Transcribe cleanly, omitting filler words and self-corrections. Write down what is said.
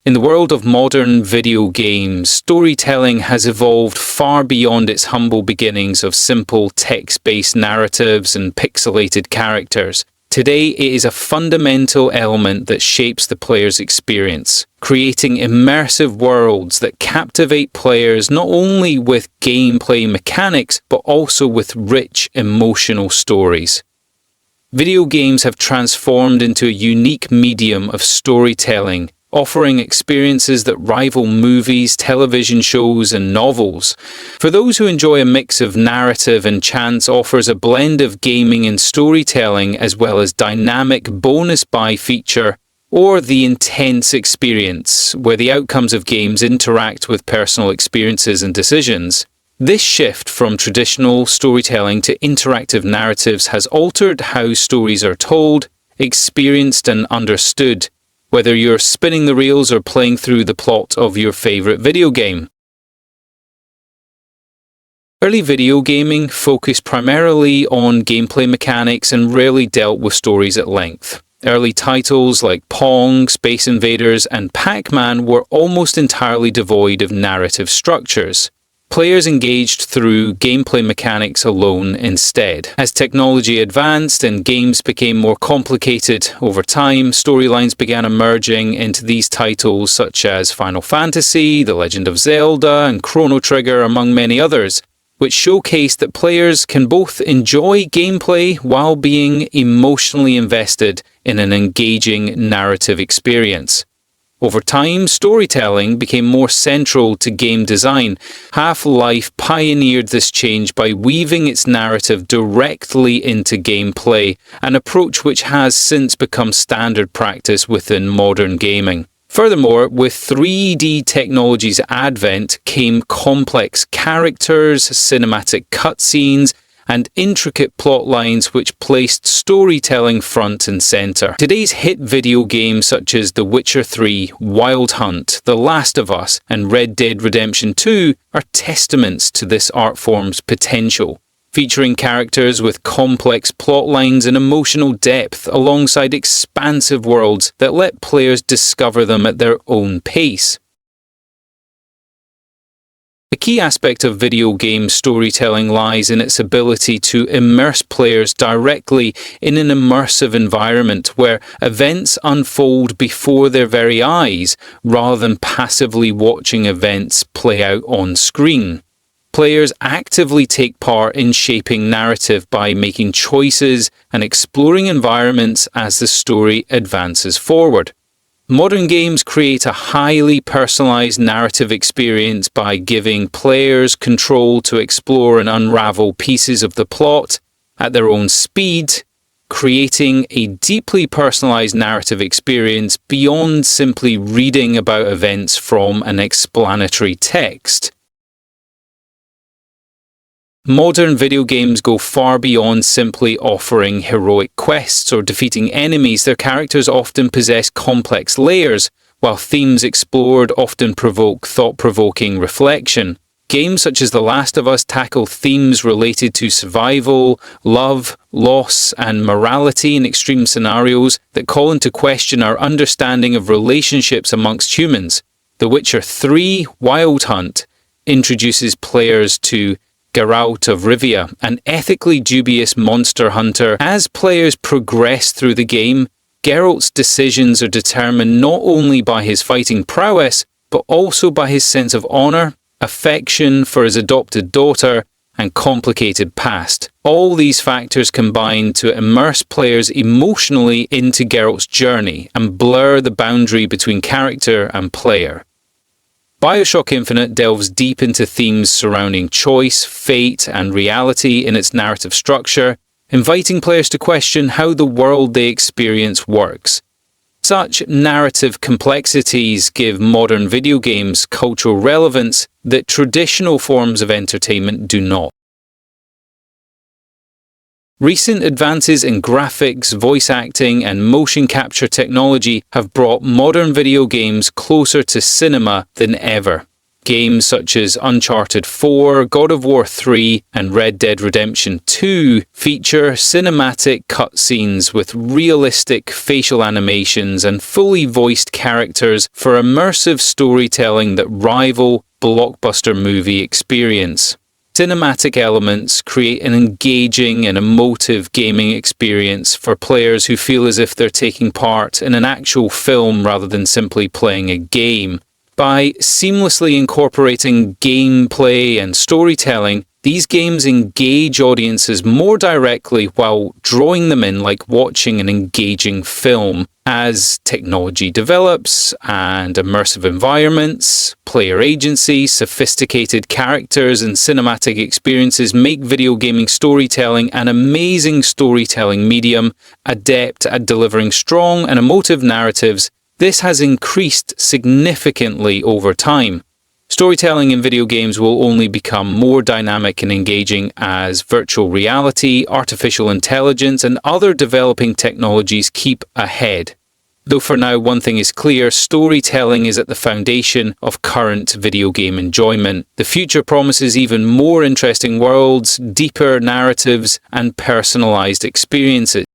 In the world of modern video games, storytelling has evolved far beyond its humble beginnings of simple text-based narratives and pixelated characters. Today, it is a fundamental element that shapes the player's experience, creating immersive worlds that captivate players not only with gameplay mechanics, but also with rich emotional stories. Video games have transformed into a unique medium of storytelling, offering experiences that rival movies, television shows, and novels. For those who enjoy a mix of narrative and chance, offers a blend of gaming and storytelling, as well as dynamic bonus buy feature, or the intense experience, where the outcomes of games interact with personal experiences and decisions. This shift from traditional storytelling to interactive narratives has altered how stories are told, experienced, and understood, whether you're spinning the reels or playing through the plot of your favorite video game. Early video gaming focused primarily on gameplay mechanics and rarely dealt with stories at length. Early titles like Pong, Space Invaders, and Pac-Man were almost entirely devoid of narrative structures. Players engaged through gameplay mechanics alone instead. As technology advanced and games became more complicated over time, storylines began emerging into these titles such as Final Fantasy, The Legend of Zelda, and Chrono Trigger, among many others, which showcased that players can both enjoy gameplay while being emotionally invested in an engaging narrative experience. Over time, storytelling became more central to game design. Half-Life pioneered this change by weaving its narrative directly into gameplay, an approach which has since become standard practice within modern gaming. Furthermore, with 3D technology's advent came complex characters, cinematic cutscenes, and intricate plot lines which placed storytelling front and center. Today's hit video games such as The Witcher 3, Wild Hunt, The Last of Us, and Red Dead Redemption 2 are testaments to this art form's potential, featuring characters with complex plot lines and emotional depth alongside expansive worlds that let players discover them at their own pace. A key aspect of video game storytelling lies in its ability to immerse players directly in an immersive environment where events unfold before their very eyes, rather than passively watching events play out on screen. Players actively take part in shaping narrative by making choices and exploring environments as the story advances forward. Modern games create a highly personalized narrative experience by giving players control to explore and unravel pieces of the plot at their own speed, creating a deeply personalized narrative experience beyond simply reading about events from an explanatory text. Modern video games go far beyond simply offering heroic quests or defeating enemies. Their characters often possess complex layers, while themes explored often provoke thought-provoking reflection. Games such as The Last of Us tackle themes related to survival, love, loss, and morality in extreme scenarios that call into question our understanding of relationships amongst humans. The Witcher 3, Wild Hunt introduces players to Geralt of Rivia, an ethically dubious monster hunter. As players progress through the game, Geralt's decisions are determined not only by his fighting prowess, but also by his sense of honor, affection for his adopted daughter, and complicated past. All these factors combine to immerse players emotionally into Geralt's journey and blur the boundary between character and player. BioShock Infinite delves deep into themes surrounding choice, fate, and reality in its narrative structure, inviting players to question how the world they experience works. Such narrative complexities give modern video games cultural relevance that traditional forms of entertainment do not. Recent advances in graphics, voice acting, and motion capture technology have brought modern video games closer to cinema than ever. Games such as Uncharted 4, God of War 3, and Red Dead Redemption 2 feature cinematic cutscenes with realistic facial animations and fully voiced characters for immersive storytelling that rival blockbuster movie experience. Cinematic elements create an engaging and emotive gaming experience for players who feel as if they're taking part in an actual film rather than simply playing a game. By seamlessly incorporating gameplay and storytelling, these games engage audiences more directly while drawing them in like watching an engaging film. As technology develops and immersive environments, player agency, sophisticated characters, and cinematic experiences make video gaming storytelling an amazing storytelling medium, adept at delivering strong and emotive narratives. This has increased significantly over time. Storytelling in video games will only become more dynamic and engaging as virtual reality, artificial intelligence, and other developing technologies keep ahead. Though for now, one thing is clear, storytelling is at the foundation of current video game enjoyment. The future promises even more interesting worlds, deeper narratives, and personalized experiences.